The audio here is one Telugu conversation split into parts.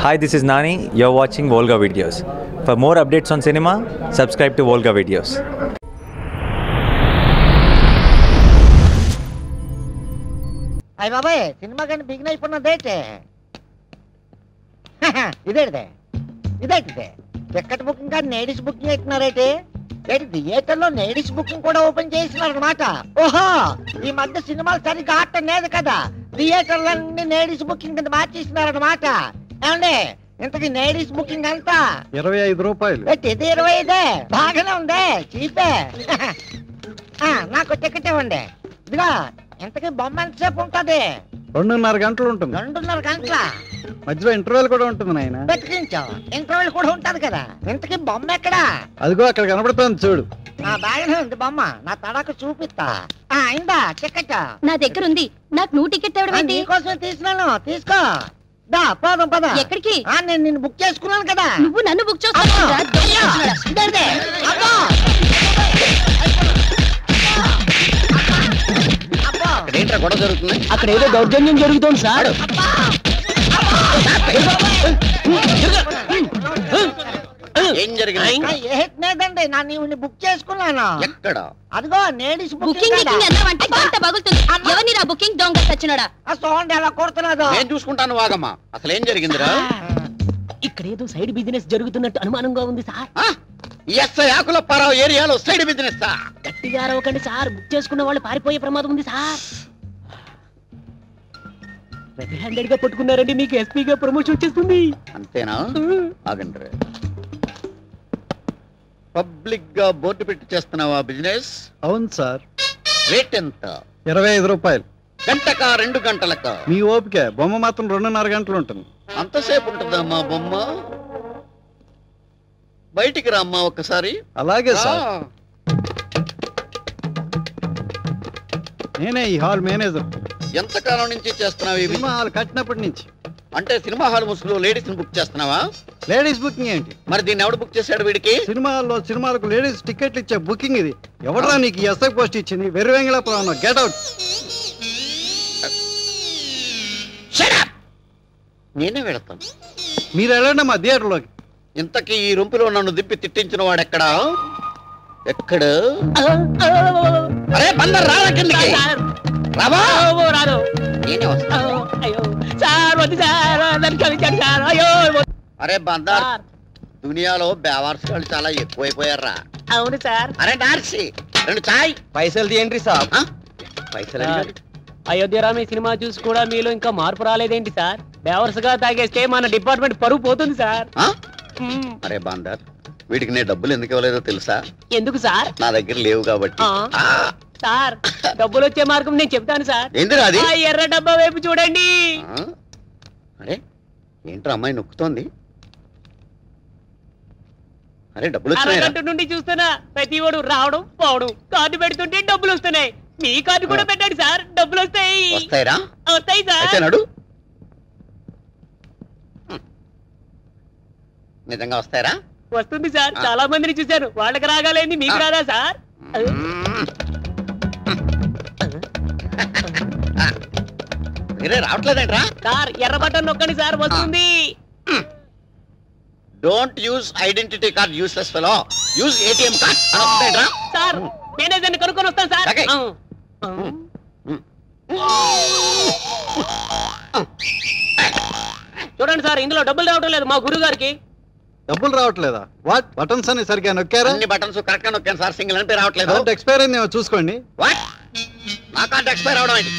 Hi, this is Nani. You're watching Volga Videos. For more updates on cinema, subscribe to Volga Videos. అయ్య బాబాయ్ సినిమా కానీ బిగిన్ అయిపోయినదేటే ఇదేదే ఇదేటిదే టికెట్ బుకింగ్ కానీ లేడీస్ బుకింగ్ అవుతున్నారేటి ఏంటి థియేటర్లో లేడీస్ బుకింగ్ కూడా ఓపెన్ చేస్తున్నారు అనమాట. ఓహో ఈ మధ్య సినిమాలు సరిగ్గా ఆడటం లేదు కదా, థియేటర్లన్నీ లేడీస్ బుకింగ్ కింద మార్చేస్తున్నారు అనమాట. ఏమండి ఇంతకీ లేడీస్ బుకింగ్ అంతా 25 రూపాయలు. ఇది 25 బాగానే ఉంది, చీపే. నాకు టికెట్ ఇవ్వండి. ఇదిగా ఇంతకీ బొమ్మ ఎంతసేపు ఉంటది? 2.5 గంటలు ఉంటుంది. 2.5 గంటల మధ్యలో ఇంటర్వెల్ కూడా ఉంటుంది నాయన. బతికించావు, ఇంటర్వెల్ కూడా ఉంటది కదా. ఇంతకీ బొమ్మ ఎక్కడా? అదిగో అక్కడ కనబడుతుంది చూడు. బాగానే ఉంది బొమ్మ, నా తడక చూపిస్తా. అయిందా టికెట్? నా దగ్గర ఉంది. నాకు నువ్వు టికెట్ ఇవ్వడం ఏంటి? నీకోసమే తీసినాను, తీసుకో. దా పోదాం పద. ఎక్కడికి? నేను నిన్ను బుక్ చేసుకున్నాను కదా. నువ్వు నన్ను బుక్ చేస్తావు? ఏంట్రా గొడవ జరుగుతుంది? అక్కడ ఏదో దౌర్జన్యం జరుగుతుంది సార్. ఏం జరిగింది? ఏదండి నా నీవు బుక్ చేసుకున్నాను. ఎక్కడ? అదిగో లేడీస్ బుకింగ్ అన్నావంటే గంట పగులుతుంది. ఎవరిని రా బుకింగ్ దొంగ సచ్చినోడా? ఆ సౌండ్ ఎలా కొడుతున్నదో నేను చూసుకుంటాను. వాగమ్మా, అసలు ఏం జరిగిందిరా? ఇక్కడ ఏదో సైడ్ బిజినెస్ జరుగుతున్నట్టు అనుమానంగా ఉంది సార్. ఎస్ఐ ఆకులప్పారావు ఏరియాలో సైడ్ బిజినెస్. గట్టిగా అరవకండి సార్, బుక్ చేసుకున్న వాళ్ళు పారిపోయే ప్రమాదం ఉంది సార్. రెడ్ హ్యాండెడ్ గా పట్టుకున్నారండి, మీకు ఎస్పీగా ప్రమోషన్ వచ్చేస్తుంది. అంతేనా? ఆగండి. పబ్లిక్ గా బోర్డు పెట్టి చేస్తున్నావా బిజినెస్? అవును సార్. రేట్ ఎంత? 25 రూపాయలు. గంటకా 2 గంటలకా? మీ ఓపిక. బొమ్మ మాత్రం 2.5 గంటలు ఉంటుంది. అంతసేపు ఉంటుందమ్మా బొమ్మ? బయటికి రామ్మా ఒక్కసారి. అలాగే సార్. నేనే ఈ హాల్ మేనేజర్. ఎంతకాలం నుంచి చేస్తున్నావు ఈ సినిమా హాల్ కట్టినప్పటి నుంచి. అంటే సినిమా హాల్ ముసుగులో లేడీస్ బుక్ చేస్తున్నావా? లేడీస్ బుకింగ్ ఏంటి? మరి దీన్ని ఎవడు బుక్ చేశాడు వీడికి? సినిమా హాల్లో సినిమాలకు లేడీస్ టికెట్లు ఇచ్చే బుకింగ్ ఇది. ఎవడరా నీకు ఎస్ఐ పోస్ట్ ఇచ్చింది? వెర్రివెంగళపురం. Get out. నేనే వెళతాను. మీరు వెళ్ళండి మా థియేటర్లోకి. ఇంతకీ ఈ రొంపులో నన్ను దిప్పి తిట్టించిన వాడెక్కడా? ఎక్కడ? అరే బందర్ రారా కిందకి. రావా? రాదు. నేనే వస్తాను. అయ్యో సార్ వద్దు సార్, నన్ను క్షమించండి సార్. అయ్యో అరే బందర్, దునియాలో బేవార్స్ వాళ్ళు చాలా ఎక్కువైపోయారా? అవును సార్. అరే నార్సి, 2 చాయ్. పైసలు తీయండి సార్. పైసలు అయోధ్యరామ్ ఈ సినిమా చూసి కూడా మీలో ఇంకా మార్పు రాలేదేంటి సార్? బేవర్స్ గా తాగేస్తే మన డిపార్ట్మెంట్ పరువు పోతుంది సార్. అరే బందర్, వీడికి నేను డబ్బులు ఎందుకు ఇవ్వలేదో తెలుసా? ఎందుకు సార్? నా దగ్గర లేవు కాబట్టి. సార్ డబ్బులు వచ్చే మార్గం నేను చెప్తాను సార్. ఎందుకు అది? ఎర్ర డబ్బా వైపు చూడండి. అరే ఏంట్రా అమ్మాయి నొక్కుతోంది? అరే డబ్బులు అరగంట వచ్చినాయి నుండి చూస్తున్నా, ప్రతి వాడు రావడం పోవడం, కార్డు పెడుతుంటే డబ్బులు వస్తున్నాయి. మీ కార్డు కూడా పెట్టండి సార్, డబ్బులు వస్తాయి. వస్తాయిరా? వస్తాయి సార్. అయితే నడు. నిజంగా వస్తాయరా? వస్తుంది సార్, చాలా మందిని చూశాను. వాళ్ళకి రాగాలేంది మీకు రాదా సార్? మీరే రావట్లేదంట్రా? సార్ ఎర్ర బటన్ నొక్కండి సార్, వస్తుంది. Don't use identity card, useless fellow. Use ATM card. అనొస్తాయంట్రా? సార్ మేనేజర్ని కనుక్కొని వస్తాను సార్. ఓకే. చూడండి సార్, ఇందులో డబ్బులు రావడం లేదు మా గురువు గారికి. డబ్బులు రావట్లేదా? వాట్ బటన్స్ అని సరిగ్గా నొక్కారా? అన్ని బటన్స్ కరెక్ట్ గా నొక్కాను సార్, సింగిల్ అంటే రావట్లేదు. కార్డ్ ఎక్స్పైర్ అయిందేమో చూసుకోండి. వాట్? నా కార్డు ఎక్స్పైర్ అవడం ఏంటి?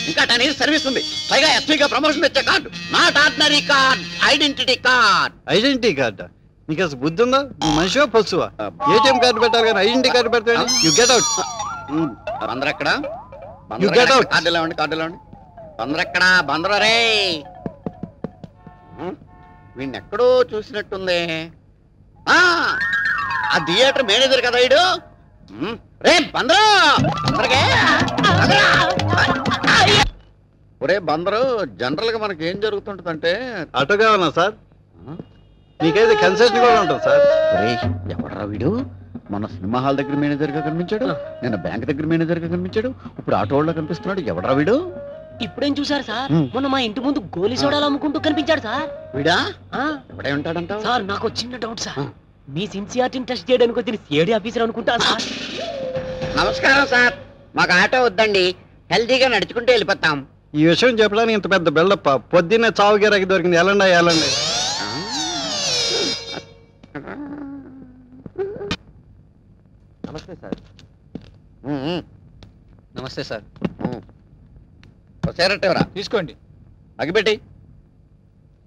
ఇంకా 10 years సర్వీస్ ఉంది. పైగా ఎస్పీగా ప్రమోషన్ వచ్చే card, not ordinary card, identity card. Identity కార్డా? నీకు అసలు బుద్ధి ఉందా? నువ్వు మనిషివా పశువా? ఏటీఎం కార్డు పెట్టాలి కానీ ఐడెంటిటీ కార్డు పెడతాడు. You get out. బందర్ ఎక్కడ? You get out. కార్డులో ఉండి, కార్డులో ఉండి. బందర్ ఎక్కడా? బందర్ రే. వీడిని ఎక్కడో చూసినట్టుంది. ఆ థియేటర్ మేనేజర్ కదా ఇడు. రే బందరు, ఒరే బందరు, జనరల్ గా మనకి ఏం జరుగుతుంటదంటే. ఆటో కావాలా సార్? నీకైతే కన్సెషన్ కూడా ఉంటుంది సార్. ఎవడరా వీడు? మొన్న సినిమా హాల్ దగ్గర మేనేజర్ గా కనిపించాడు, నిన్న బ్యాంక్ దగ్గర మేనేజర్ గా కనిపించాడు, ఇప్పుడు ఆటో వాళ్ళ కనిపిస్తున్నాడు. ఎవడరా వీడు? ఇప్పుడేం చూసారు సార్? మొన్న మా ఇంటి ముందు గోలీ సోడాలు అమ్ముకుంటూ కనిపించాడు సార్. వీడా ఆ, ఎప్పుడే ఉంటాడంట సార్ నాకు చిన్న డౌట్ సార్. మీ సిన్సియారిటీని టెస్ట్ చేయడానికి వచ్చిన సిఐడి ఆఫీసర్ అనుకుంటా సార్. నమస్కారం సార్, మాకు ఆటో వద్దండి, హెల్తీగా నడుచుకుంటూ వెళ్ళిపోతాం. ఈ విషయం చెప్పడానికి ఇంత పెద్ద బిల్డప్ పొద్దున్నే చావు గిరాకి దొరికింది. ఎలాండి ఎలాండి నమస్తే సార్. నమస్తే సార్. సేరట్టేవరా తీసుకోండి. అగిపెట్టి.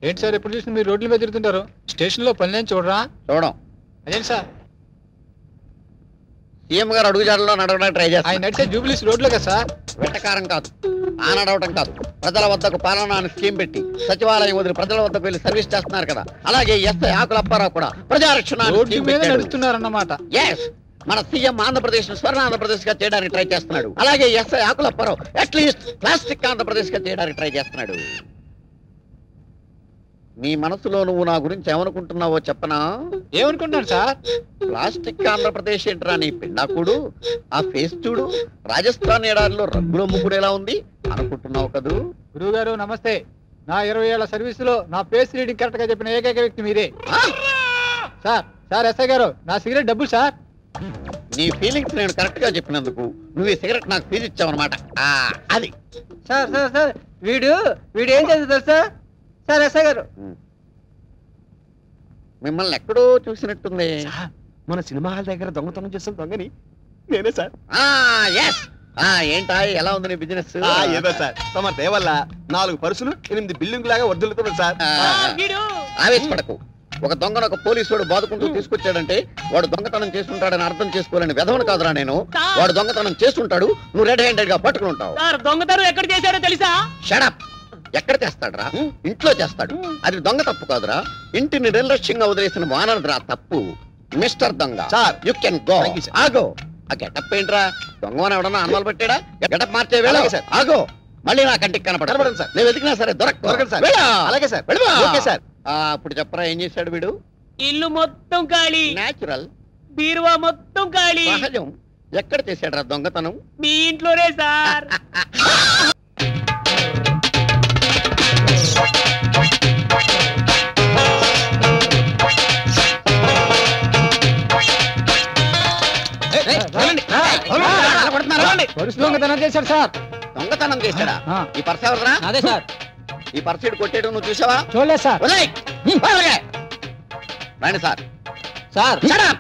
ఏంటి సార్ ఎప్పుడు చూసిన మీరు రోడ్ల మీద తిరుగుతుంటారు, స్టేషన్లో పనిలేని చూడరా? చూడం. అదేంటి సార్, సీఎం గారు అడుగుజాడలో నడవడానికి ట్రై ఆయన చేస్తారు. నడిచే జూబ్లీస్ రోడ్లో కదా సార్. వెట్టకారం కాదు, ఆ నడవటం కాదు, ప్రజల వద్దకు పాలన అని స్కీమ్ పెట్టి సచివాలయం వదిలి ప్రజల వద్దకు వెళ్ళి సర్వీస్ చేస్తున్నారు కదా. అలాగే ఎస్ఐ ఆకుల అప్పారావు కూడా ప్రజారక్షణ అని రోడ్డు scheme మీద పెట్టాడు. నడుస్తున్నారన్నమాట. Yes, మన సీఎం ఆంధ్రప్రదేశ్ స్వర్ణ ఆంధ్రప్రదేశ్ గా చేయడానికి ట్రై చేస్తున్నాడు. అలాగే ఎస్ఐ ఆకుల అప్పారావు అట్లీస్ట్ ప్లాస్టిక్ ఆంధ్రప్రదేశ్ గా చేయడానికి ట్రై చేస్తున్నాడు. నీ మనసులో నువ్వు నా గురించి ఏమనుకుంటున్నావో చెప్పనా? ఏమనుకుంటున్నారు సార్? ప్లాస్టిక్ ఆంధ్రప్రదేశ్ ఏంట్రా నీ పిండాకుడు? ఆ ఫేస్ చూడు, రాజస్థాన్ ఏడాదిలో రంగులో ముగ్గురేలా ఉంది అనుకుంటున్నావు కదూ? గురువు గారు నమస్తే. నా 20 ఏళ్ల సర్వీసులో నా ఫేస్ రీడింగ్ కరెక్ట్ గా చెప్పిన ఏకైక వ్యక్తి మీరే సార్. సార్ ఎస్ఐ గారు, నా సిగరెట్ డబ్బులు సార్. నీ ఫీలింగ్స్ నేను కరెక్ట్ గా చెప్పినందుకు నువ్వు ఈ సిగరెట్ నాకు ఫీజు ఇచ్చావన్నమాట. అది సార్ సార్ సార్ వీడు ఏం చేస్తారు సార్? సార్ ఎస్ఐ గారు, మిమ్మల్ని ఎక్కడో చూసినట్టుంది. మన సినిమా హాల్ దగ్గర దొంగతనం చేసిన దొంగని నేనే సార్. ఎస్. ఏంటా ఎలా ఉంది నీ బిజినెస్? ఏదో సార్ తమ దేవల్ల 4 పర్సులు 8 బిల్డింగ్ లాగా వర్దులుతున్నాయి సార్. ఆవేశపడకు. ఒక దొంగను ఒక పోలీసు వాడు బాదుకుంటూ తీసుకొచ్చాడంటే వాడు దొంగతనం చేస్తుంటాడని అర్థం చేసుకోవాలని వెధవను కాదురా నేను. వాడు దొంగతనం చేస్తుంటాడు, నువ్వు రెడ్ హ్యాండెడ్ గా పట్టుకుని ఉంటావు. దొంగతనం ఎక్కడ చేశాడో తెలుసా? షడప్. ఎక్కడ చేస్తాడరా? ఇంట్లో చేస్తాడు. అది దొంగ తప్పు కాదురా, ఇంటిని నిర్లక్ష్యంగా వదిలేసిన వానరదురా తప్పు. మిస్టర్ దొంగ sir, you can go. Thank you, sir. ఆగో. ఆ గెటప్ ఏంట్రా? దొంగని ఎవడన్నా అన్నాలు పెట్టాడా? గెటప్ మార్చే వేళ అలాగే, sir. ఆగో. మళ్ళీ నా కంటికి కనపడదు, sir. నేను వెతికినా సరే దొరకదు, sir. అలాగే, sir. Okay, sir. ఇప్పుడు చెప్పరా ఏం చేశాడు వీడు? ఇల్లు మొత్తం ఖాళీ, నేచురల్, బీరువా మొత్తం ఖాళీ. సహజం. ఎక్కడ చేశాడు దొంగతనం? మీ ఇంట్లోనే సార్. పరుసు దొంగతనం చేశాడు సార్. దొంగతనం చేశాడా? ఈ పర్స్ ఎవరా? అదే సార్. ఈ పర్స్ కొట్టేయడం నువ్వు చూసావా? చూడలేదు సార్. వదిలేయ్. వదిలేయ్. రండి sir. Sir Shut up.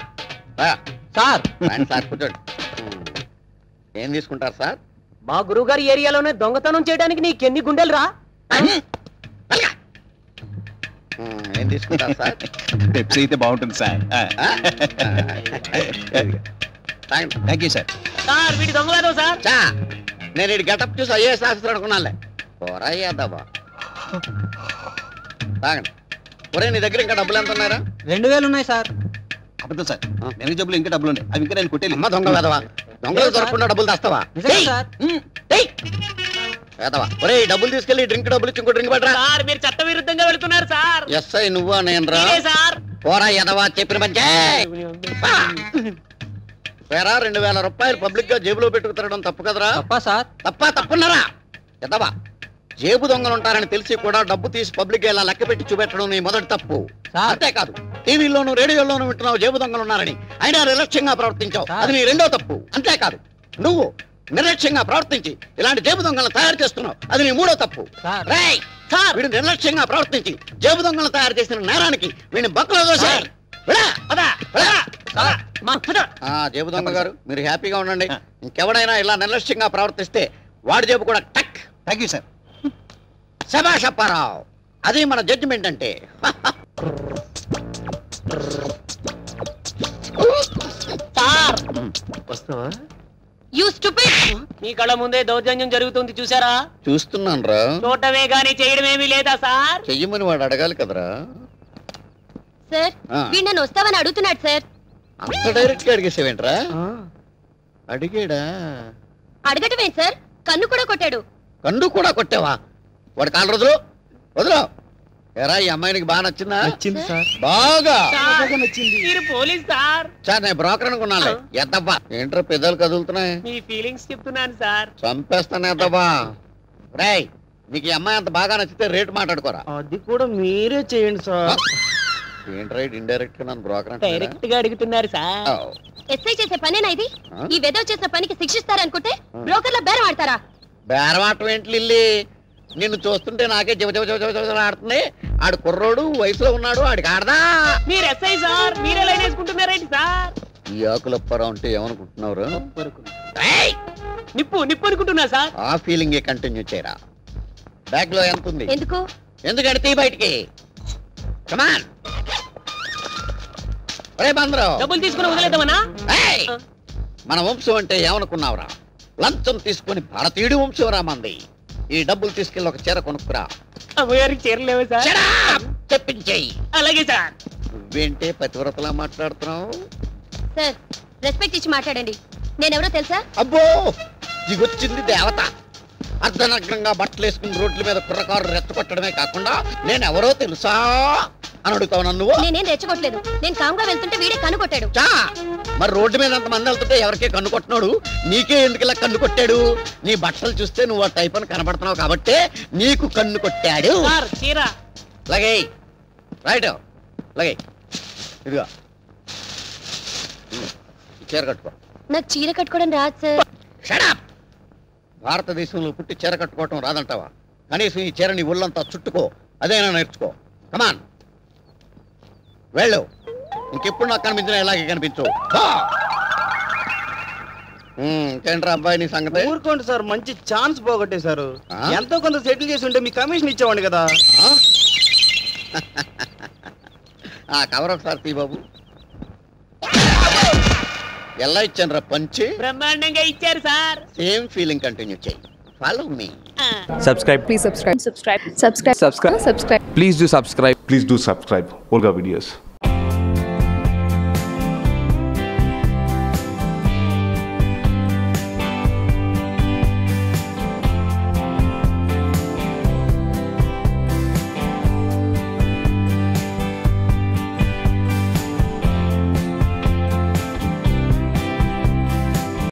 Sir రండి సార్, కూర్చోండి. ఏం తీసుకుంటారు సార్? మా గురువు గారి ఏరియాలోనే దొంగతనం చేయడానికి నీకెన్ని గుండెలు రా? ఏం తీసుకుంటారు సార్? పెప్సీ అయితే బాగుంటుంది సార్. తాగండి. Thank you sir. సార్ వీడి దొంగలేదు సార్. చా, నేను ఈ గెటప్ చూసి ఐఏఎస్ ఆఫీసర్ అనుకున్నానులే. పోరాయ్యాదబ్బా. తాగండి. ఒరే, నీ దగ్గర ఇంకా డబ్బులు ఎంత ఉన్నారా? 2000 ఉన్నాయి సార్. అబద్ధం సార్, వెనక జబ్బులు ఇంకా డబ్బులు ఉన్నాయి, అవి ఇంకా నేను కొట్టేది. అమ్మ దొంగ వేదవా, దొంగలు దొరకకుండా డబ్బులు తెస్తావా? వేదవా. ఒరే, ఈ డబ్బులు తీసుకెళ్ళి డ్రింక్ డబ్బులు ఇచ్చి ఇంకో డ్రింక్ పట్టరా. సార్ మీరు చట్ట విరుద్ధంగా వెళ్తున్నారు సార్. ఎస్ఐ నువ్వా నేను రా? సార్ పోరా ఎదవా, చెప్పిన మంచి వేరా. 2000 రూపాయలు పబ్లిక్ గా జేబులో పెట్టుకు తిరగడం తప్పు కదరా? సార్ తప్పున్నారా ఎదవా? జేబు దొంగలు ఉంటారని తెలిసి కూడా డబ్బు తీసి పబ్లిక్ ఇలా లెక్క పెట్టి చూపెట్టడం నీ మొదటి తప్పు. అంతేకాదు, టీవీలోను రేడియోలోను వింటున్నావు జేబు దొంగలు ఉన్నారని, అయినా నిర్లక్ష్యంగా ప్రవర్తించావు, అది నీ రెండో తప్పు. అంతేకాదు, నువ్వు నిర్లక్ష్యంగా ప్రవర్తించి ఇలాంటి జేబు దొంగలను తయారు చేస్తున్నావు, అది నీ మూడో తప్పు. రేయ్, వీడు నిర్లక్ష్యంగా ప్రవర్తించి జేబు దొంగలను తయారు చేసిన నేరానికి వీడిని బక్కలో దోశారు. జేబు దొంగ గారు, మీరు హ్యాపీగా ఉండండి. ఇంకెవడైనా ఇలా నిర్లక్ష్యంగా ప్రవర్తిస్తే వాడి జేబు కూడా టక్. Thank you sir. శభాష్ అప్పారావు, అది మన జడ్జిమెంట్ అంటే. వస్తావా? You stupid. మీ కళ్ళ ముందే దౌర్జన్యం జరుగుతుంది చూసారా? చూస్తున్నాను రా. చూడటమే గానీ చేయడమేమీ లేదా సార్? చెయ్యమని వాడు అడగాలి కదరా. సార్ వీడు నన్ను వస్తావని అడుగుతున్నాడు సార్. అంత డైరెక్ట్ గా అడిగేసేవేంట్రా? అడిగాడా? అడగటం ఏంటి సార్, కన్ను కూడా కొట్టాడు. కన్ను కూడా కొట్టావా? వాడు కాలు రోజులు వదులు. ఎరా, ఈ అమ్మాయినికి బాగా నచ్చిందా? నచ్చింది సార్. బాగా నచ్చింది. మీరు పోలీస్ సార్. సార్, నేను బ్రోకర్ అనుకున్నాను. ఎద్దబ్బా, ఏంట్రా పెదాలు కదులుతున్నాయి? మీ ఫీలింగ్స్ చెప్తున్నాను సార్. చంపేస్తాను ఎద్దబ్బా. రేయ్ నీకు ఈ అమ్మాయి అంత బాగా నచ్చితే రేటు మాట్లాడుకోరా. అది కూడా మీరే చేయండి సార్. ఏంటి రైట్ ఇండైరెక్ట్ గా నన్ను బ్రోకర్ డైరెక్ట్ గా అడుగుతున్నారు సార్. ఎస్ఐ చేసే పనేనా ఇది? ఈ వెదవ చేసిన పనికి శిక్షిస్తారనుకుంటే బ్రోకర్ల బేరం ఆడతారా? బేరమాటం ఏంటి లిల్లీ? నిన్ను చూస్తుంటే నాకే ఆడుతుంది. ఆడు కుర్రోడు వయసులో ఉన్నాడు, ఆడికి ఆడదా? మీరు ఎస్ఐ సార్, మీరే లైన్ వేసుకుంటున్నారేంటి సార్? ఈ ఆకులప్పారా అంటే ఏమనుకుంటున్నారు? నిప్పు నిప్పు అనుకుంటున్నా సార్. ఆ ఫీలింగ్ కంటిన్యూ చేయరా. బ్యాగ్ లో ఎంత ఉంది? ఎందుకు? ఎందుకంటే తీ బయటికి. కమాన్ రే బందరు, డబ్బులు తీసుకుని వదిలేద్దామనా? మన వంశం అంటే ఏమనుకున్నావురా? లంచం తీసుకుని భారతీయుడి వంశం రా మంది. ఈ డబ్బులు తీసుకెళ్ళి ఒక చీర కొనుక్కురా. అమ్మగారికి చీరలేవు సార్. చెప్పించేయి. అలాగే సార్. నువ్వేంటే పతివ్రతలా మాట్లాడుతున్నావు? సార్ రెస్పెక్ట్ ఇచ్చి మాట్లాడండి. నేనెవరో తెలుసా? అబ్బో దిగొచ్చింది దేవత. అర్ధనగ్నంగా బట్టలు వేసుకుని రోడ్ల మీద కుర్రకారు రెచ్చగొట్టడమే కాకుండా నేనెవరో తెలుసా అని అడుగుతావు నన్ను? నేనేం రెచ్చగొట్టలేదు. నేను కామ్గా వెళ్తుంటే వీడే కనుకొట్టాడు. మరి రోడ్డు మీద అంత మంది వెళ్తుంటే ఎవరికే కన్ను కొట్టినాడు? నీకే ఎందుకు ఇలా కన్ను కొట్టాడు? నీ బట్టలు చూస్తే నువ్వు ఆ టైప్ అని కనబడుతున్నావు కాబట్టి నీకు కన్ను కొట్టాడు. లగే రైట్ లగే. ఇదిగా చీర కట్టుకో. నాకు చీర కట్టుకోవడం రాదు సార్. షడప్. భారతదేశంలో పుట్టి చీర కట్టుకోవటం రాదంటావా? కనీసం ఈ చీర నీ ఒళ్ళంతా చుట్టుకో, అదేనా నేర్చుకో. కమాన్ వెళ్ళు. ఇంకెప్పుడు నాకు కనిపించిన ఇలాగే కనిపించు. ఇంకేంట్రా అబ్బాయి నీ సంగతి? ఊరుకోండి సార్, మంచి ఛాన్స్ పోగొట్టేశారు. ఎంతో కొంత సెటిల్ చేసి ఉంటే మీ కమిషన్ ఇచ్చేవాడిని కదా. ఆ కవర్ ఒకసారి తీ బాబు. ఎలా ఇచ్చాను రా పంచి? బ్రహ్మాండంగా ఇచ్చారు సార్. సేమ్ ఫీలింగ్ కంటిన్యూ చేయి. Follow me. Subscribe. Please subscribe. Subscribe. Subscribe. Subscribe. Subscribe. Please do subscribe. Please do subscribe. Volga Videos.